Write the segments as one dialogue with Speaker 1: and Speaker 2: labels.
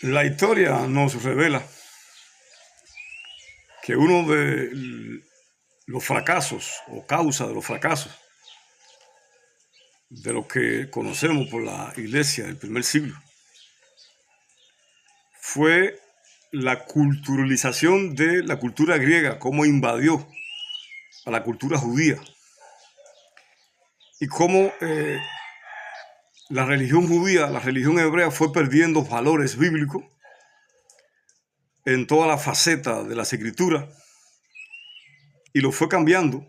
Speaker 1: La historia nos revela que uno de los fracasos o causa de los fracasos de lo que conocemos por la iglesia del primer siglo fue la culturalización de la cultura griega, cómo invadió a la cultura judía y cómo la religión judía, la religión hebrea fue perdiendo valores bíblicos en toda la faceta de las escrituras y lo fue cambiando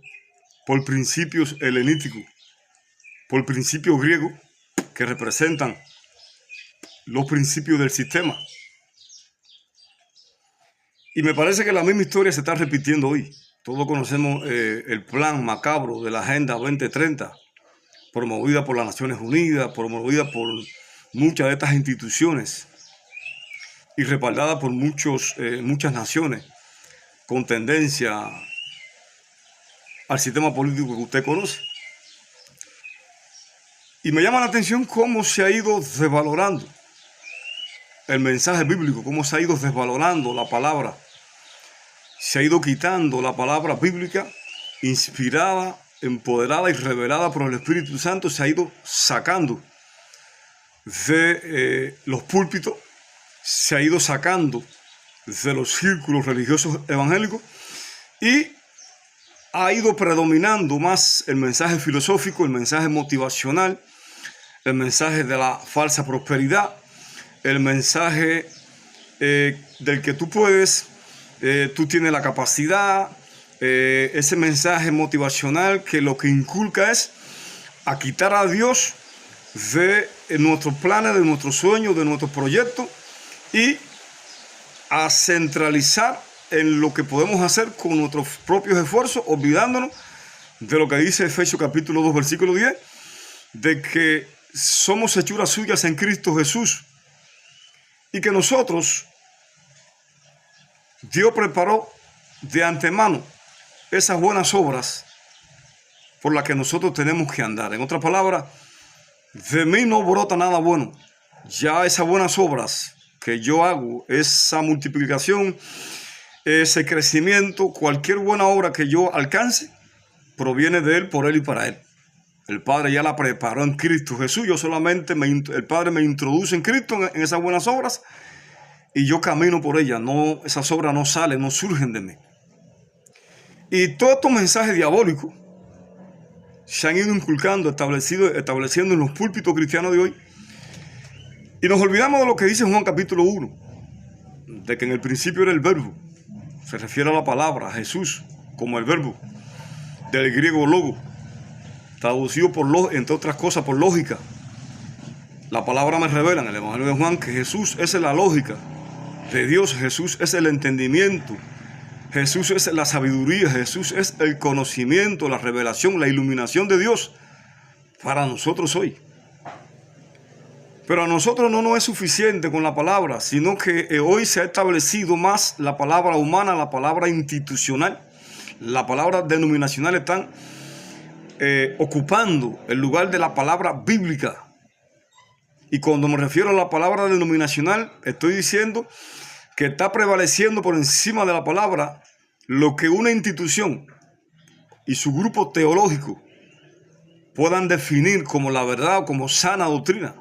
Speaker 1: por principios helenísticos, por principios griegos que representan los principios del sistema. Y me parece que la misma historia se está repitiendo hoy. Todos conocemos el plan macabro de la Agenda 2030, promovida por las Naciones Unidas, promovida por muchas de estas instituciones y respaldada por muchas naciones con tendencia al sistema político que usted conoce. Y me llama la atención cómo se ha ido desvalorando el mensaje bíblico, cómo se ha ido desvalorando la palabra. Se ha ido quitando la palabra bíblica inspirada, empoderada y revelada por el Espíritu Santo, se ha ido sacando de los púlpitos, se ha ido sacando de los círculos religiosos evangélicos y ha ido predominando más el mensaje filosófico, el mensaje motivacional, el mensaje de la falsa prosperidad, el mensaje del que tú puedes, tú tienes la capacidad, ese mensaje motivacional que lo que inculca es a quitar a Dios de nuestros planes, de nuestros sueños, de nuestros proyectos y a centralizar en lo que podemos hacer con nuestros propios esfuerzos, olvidándonos de lo que dice Efesios capítulo 2, versículo 10, de que somos hechuras suyas en Cristo Jesús y que nosotros, Dios preparó de antemano esas buenas obras por las que nosotros tenemos que andar. En otras palabras, de mí no brota nada bueno. Ya esas buenas obras que yo hago, esa multiplicación, ese crecimiento, cualquier buena obra que yo alcance, proviene de Él, por Él y para Él. El Padre ya la preparó en Cristo Jesús. Yo solamente, el Padre me introduce en Cristo, en esas buenas obras, y yo camino por ellas. No, esas obras no salen, no surgen de mí. Y todos estos mensajes diabólicos se han ido inculcando, estableciendo en los púlpitos cristianos de hoy. Y nos olvidamos de lo que dice Juan capítulo 1, de que en el principio era el verbo. Se refiere a la palabra, a Jesús, como el verbo, del griego logo, traducido entre otras cosas, por lógica. La palabra me revela en el Evangelio de Juan que Jesús es la lógica de Dios, Jesús es el entendimiento, Jesús es la sabiduría, Jesús es el conocimiento, la revelación, la iluminación de Dios para nosotros hoy. Pero a nosotros no nos es suficiente con la palabra, sino que hoy se ha establecido más la palabra humana, la palabra institucional, la palabra denominacional están ocupando el lugar de la palabra bíblica. Y cuando me refiero a la palabra denominacional, estoy diciendo que está prevaleciendo por encima de la palabra lo que una institución y su grupo teológico puedan definir como la verdad o como sana doctrina.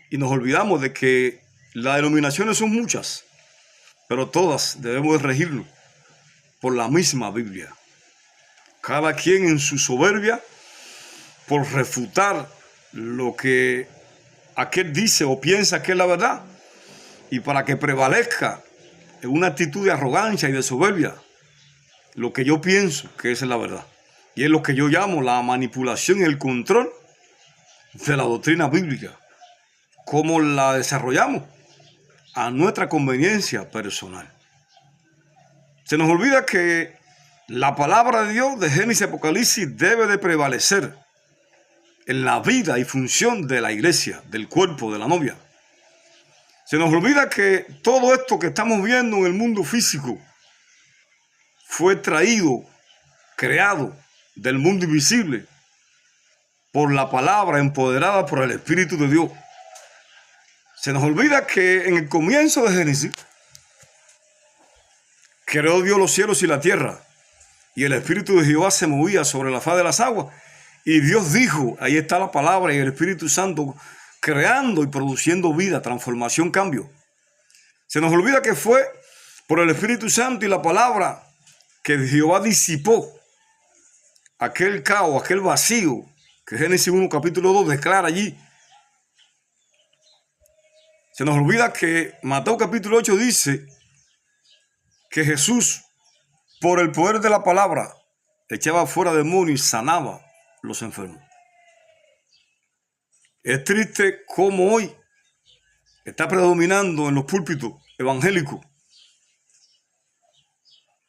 Speaker 1: Y nos olvidamos de que las denominaciones son muchas, pero todas debemos de regirnos por la misma Biblia. Cada quien en su soberbia por refutar lo que aquel dice o piensa que es la verdad, y para que prevalezca en una actitud de arrogancia y de soberbia lo que yo pienso que es la verdad. Y es lo que yo llamo la manipulación y el control de la doctrina bíblica. ¿Cómo la desarrollamos? A nuestra conveniencia personal. Se nos olvida que la palabra de Dios de Génesis y Apocalipsis debe de prevalecer en la vida y función de la iglesia, del cuerpo, de la novia. Se nos olvida que todo esto que estamos viendo en el mundo físico fue traído, creado del mundo invisible por la palabra empoderada por el Espíritu de Dios. Se nos olvida que en el comienzo de Génesis, creó Dios los cielos y la tierra, y el Espíritu de Jehová se movía sobre la faz de las aguas. Y Dios dijo, ahí está la palabra y el Espíritu Santo creando y produciendo vida, transformación, cambio. Se nos olvida que fue por el Espíritu Santo y la palabra que Jehová disipó aquel caos, aquel vacío, que Génesis 1, capítulo 2 declara allí. Se nos olvida que Mateo capítulo 8 dice que Jesús, por el poder de la palabra, echaba fuera demonios y sanaba los enfermos. Es triste cómo hoy está predominando en los púlpitos evangélicos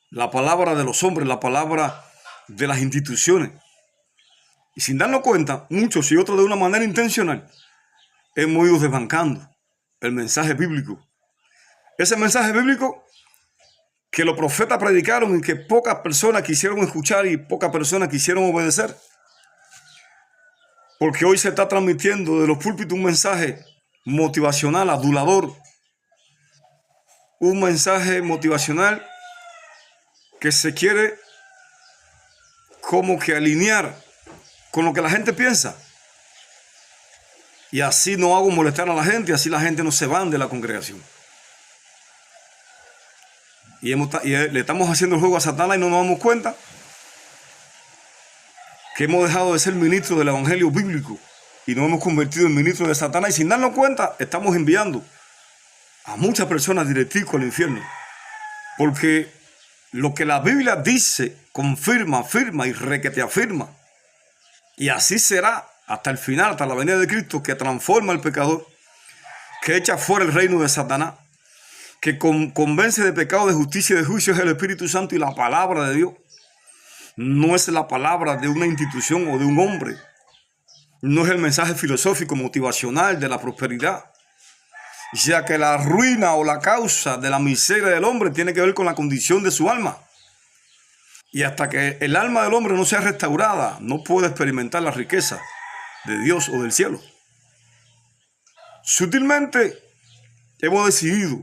Speaker 1: la palabra de los hombres, la palabra de las instituciones. Y sin darnos cuenta, muchos y otros de una manera intencional, hemos ido desbancando el mensaje bíblico. Ese mensaje bíblico que los profetas predicaron y que pocas personas quisieron escuchar y pocas personas quisieron obedecer. Porque hoy se está transmitiendo de los púlpitos un mensaje motivacional, adulador. Un mensaje motivacional que se quiere como que alinear con lo que la gente piensa. Y así no hago molestar a la gente, y así la gente no se van de la congregación. Y le estamos haciendo el juego a Satanás y no nos damos cuenta que hemos dejado de ser ministros del evangelio bíblico y nos hemos convertido en ministros de Satanás, y sin darnos cuenta estamos enviando a muchas personas directico al infierno, porque lo que la Biblia dice confirma, afirma y requete afirma, y así será hasta el final, hasta la venida de Cristo, que transforma al pecador, que echa fuera el reino de Satanás, que convence de pecado, de justicia y de juicio. Es el Espíritu Santo y la palabra de Dios. No es la palabra de una institución o de un hombre. No es el mensaje filosófico, motivacional de la prosperidad, ya que la ruina o la causa de la miseria del hombre tiene que ver con la condición de su alma. Y hasta que el alma del hombre no sea restaurada, no puede experimentar la riqueza de Dios o del cielo. Sutilmente hemos decidido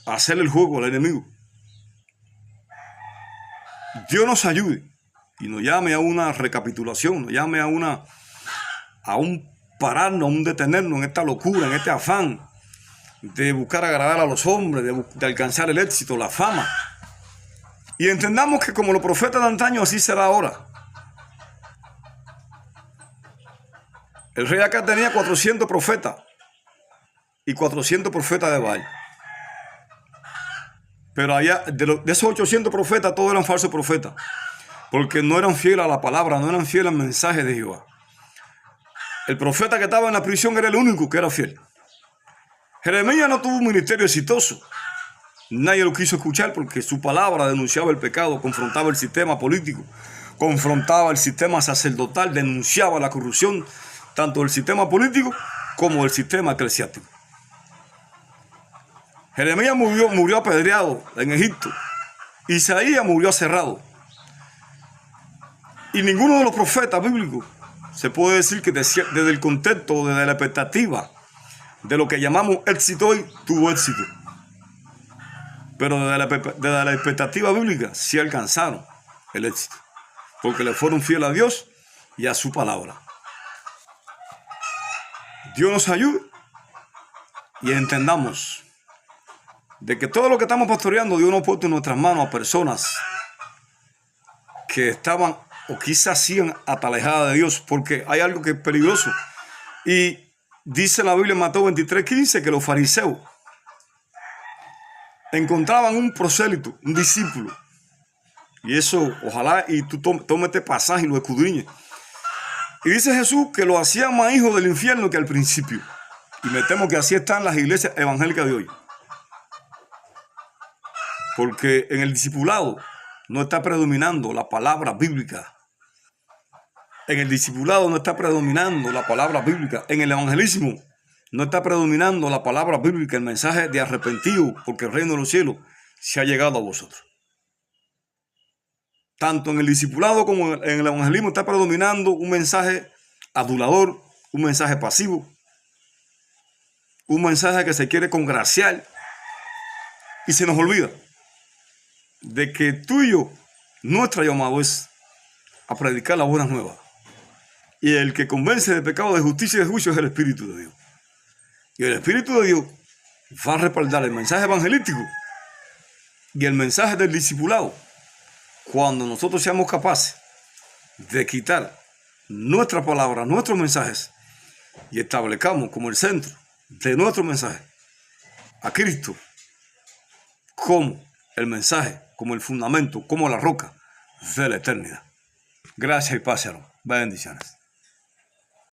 Speaker 1: hacer el juego al enemigo. Dios nos ayude y nos llame a una recapitulación, nos llame a un pararnos, a un detenernos en esta locura, en este afán de buscar agradar a los hombres, de alcanzar el éxito, la fama. Y entendamos que como los profetas de antaño, así será ahora. El rey acá tenía 400 profetas y 400 profetas de Baal. Pero allá, de esos 800 profetas, todos eran falsos profetas, porque no eran fieles a la palabra, no eran fieles al mensaje de Jehová. El profeta que estaba en la prisión era el único que era fiel. Jeremías no tuvo un ministerio exitoso. Nadie lo quiso escuchar porque su palabra denunciaba el pecado, confrontaba el sistema político, confrontaba el sistema sacerdotal, denunciaba la corrupción tanto del sistema político como del sistema eclesiástico. Jeremías murió apedreado en Egipto. Isaías murió aserrado. Y ninguno de los profetas bíblicos se puede decir que desde el contexto, desde la expectativa de lo que llamamos éxito hoy, tuvo éxito. Pero desde la expectativa bíblica sí alcanzaron el éxito, porque le fueron fieles a Dios y a su palabra. Dios nos ayude y entendamos de que todo lo que estamos pastoreando, Dios nos ha puesto en nuestras manos a personas que estaban o quizás siguen atalejadas de Dios, porque hay algo que es peligroso. Y dice la Biblia en Mateo 23:15 que los fariseos encontraban un prosélito, un discípulo. Y eso, ojalá y tú tomes este pasaje y lo escudriñes. Y dice Jesús que lo hacían más hijos del infierno que al principio. Y me temo que así están las iglesias evangélicas de hoy. Porque en el discipulado no está predominando la palabra bíblica. En el discipulado no está predominando la palabra bíblica. En el evangelismo no está predominando la palabra bíblica, el mensaje de arrepentido, porque el reino de los cielos se ha llegado a vosotros. Tanto en el discipulado como en el evangelismo está predominando un mensaje adulador, un mensaje pasivo, un mensaje que se quiere congraciar y se nos olvida de que tú y yo, nuestro llamado es a predicar las buenas nuevas. Y el que convence de pecado, de justicia y de juicio es el Espíritu de Dios. Y el Espíritu de Dios va a respaldar el mensaje evangelístico y el mensaje del discipulado cuando nosotros seamos capaces de quitar nuestra palabra, nuestros mensajes y establezcamos como el centro de nuestro mensaje a Cristo como el mensaje, como el fundamento, como la roca de la eternidad. Gracias y paz, hermano. Bendiciones.